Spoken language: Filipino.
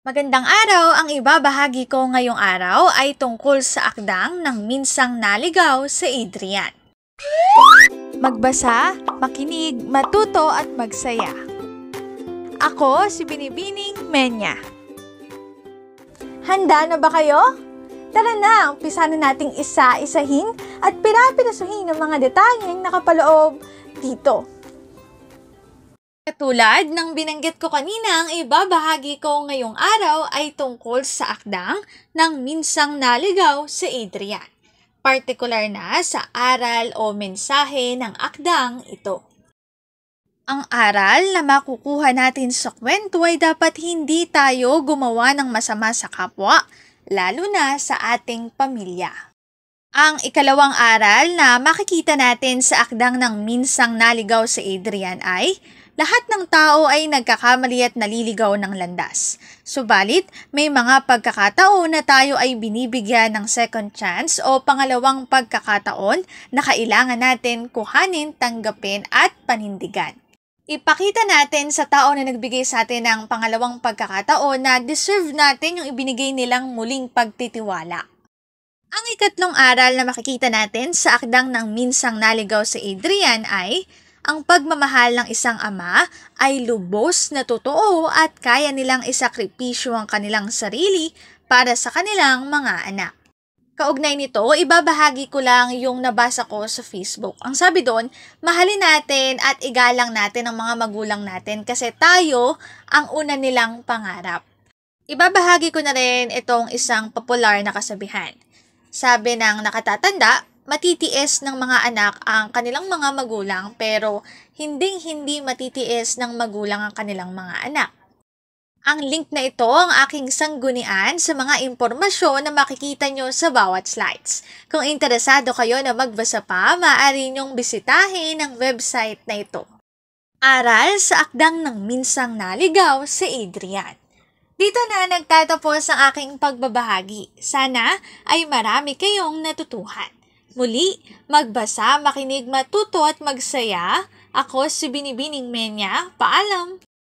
Magandang araw! Ang ibabahagi ko ngayong araw ay tungkol sa akdang ng minsang naligaw sa Adrian. Magbasa, makinig, matuto at magsaya. Ako si Binibining Menya. Handa na ba kayo? Tara na, umpisa na nating isa-isahin at pirapirasuhin ang mga detalyeng nakapaloob dito. Katulad ng binanggit ko kanina, ang ibabahagi ko ngayong araw ay tungkol sa akdang ng minsang naligaw sa Adrian. Partikular na sa aral o mensahe ng akdang ito. Ang aral na makukuha natin sa kwento ay dapat hindi tayo gumawa ng masama sa kapwa, lalo na sa ating pamilya. Ang ikalawang aral na makikita natin sa akdang ng minsang naligaw sa Adrian ay lahat ng tao ay nagkakamali at naliligaw ng landas. Subalit, may mga pagkakataon na tayo ay binibigyan ng second chance o pangalawang pagkakataon na kailangan natin kuhanin, tanggapin at panindigan. Ipakita natin sa tao na nagbigay sa atin ng pangalawang pagkakataon na deserve natin yung ibinigay nilang muling pagtitiwala. Ang ikatlong aral na makikita natin sa akdang ng minsang naligaw sa Adrian ay ang pagmamahal ng isang ama ay lubos na totoo at kaya nilang isakripisyo ang kanilang sarili para sa kanilang mga anak. Kaugnay nito, ibabahagi ko lang yung nabasa ko sa Facebook. Ang sabi doon, mahalin natin at igalang natin ang mga magulang natin kasi tayo ang una nilang pangarap. Ibabahagi ko na rin itong isang popular na kasabihan. Sabi ng nakatatanda, matitiis ng mga anak ang kanilang mga magulang pero hindi matitiis ng magulang ang kanilang mga anak. Ang link na ito ang aking sanggunian sa mga impormasyon na makikita nyo sa bawat slides. Kung interesado kayo na magbasa pa, maaari nyong bisitahin ang website na ito. Aral sa akdang ng minsang naligaw sa Adrian. Dito na nagtatapos ang aking pagbabahagi. Sana ay marami kayong natutuhan. Muli, magbasa, makinig, matuto at magsaya. Ako si Binibining Menya. Paalam!